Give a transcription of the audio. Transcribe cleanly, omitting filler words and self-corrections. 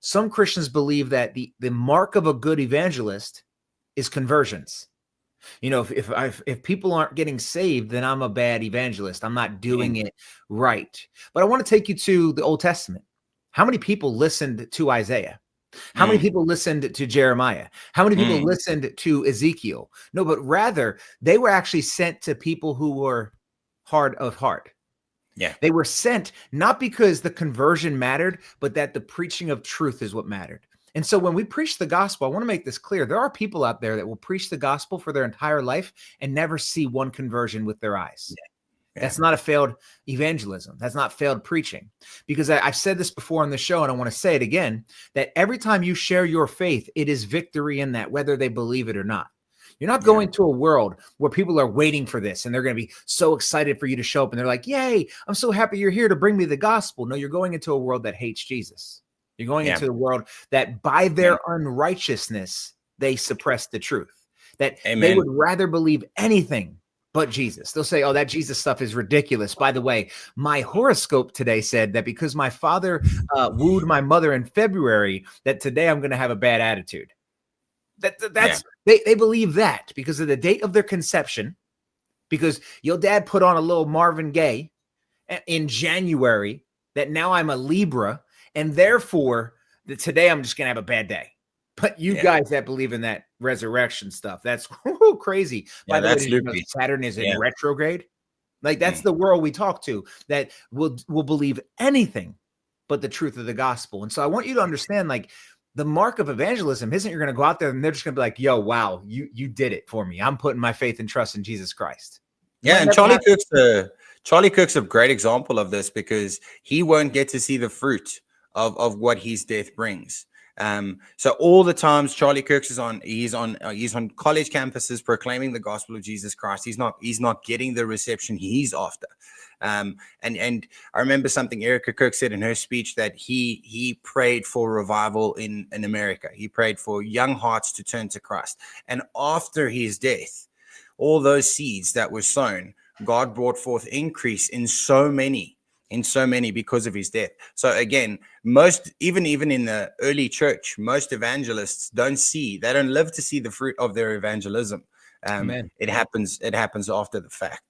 some Christians believe that the mark of a good evangelist is conversions. You know, if people aren't getting saved, then I'm a bad evangelist. I'm not doing it right. But I want to take you to the Old Testament. How many people listened to Isaiah? How many people listened to Jeremiah? How many people listened to Ezekiel? No, but rather they were actually sent to people who were hard of heart. Yeah. They were sent not because the conversion mattered, but that the preaching of truth is what mattered. And so when we preach the gospel, I want to make this clear. There are people out there that will preach the gospel for their entire life and never see one conversion with their eyes. Yeah. That's not a failed evangelism. That's not failed preaching. Because I've said this before on the show, and I want to say it again, that every time you share your faith, it is victory in that, whether they believe it or not. You're not going to a world where people are waiting for this and they're going to be so excited for you to show up. And they're like, yay, I'm so happy you're here to bring me the gospel. No, you're going into a world that hates Jesus. You're going into the world that by their unrighteousness, they suppress the truth, that they would rather believe anything but Jesus. They'll say, oh, that Jesus stuff is ridiculous. By the way, my horoscope today said that because my father wooed my mother in February, that today I'm going to have a bad attitude. They believe that because of the date of their conception, because your dad put on a little Marvin Gaye in January, that now I'm a Libra, and therefore today I'm just going to have a bad day. But you guys that believe in that resurrection stuff, that's crazy. Yeah, that's way, Saturn is in retrograde. Like that's the world we talk to, that will believe anything but the truth of the gospel. And so I want you to understand, like, the mark of evangelism isn't you're going to go out there and they're just going to be like, yo, wow, you did it for me. I'm putting my faith and trust in Jesus Christ. Yeah, and Charlie Cook's a great example of this, because he won't get to see the fruit of what his death brings. So all the times Charlie Kirk is on, he's on college campuses proclaiming the gospel of Jesus Christ. He's not getting the reception he's after. And I remember something Erica Kirk said in her speech, that he prayed for revival in America. He prayed for young hearts to turn to Christ. And after his death, all those seeds that were sown, God brought forth increase in so many because of his death. So again, even in the early church, most evangelists they don't live to see the fruit of their evangelism. It happens after the fact.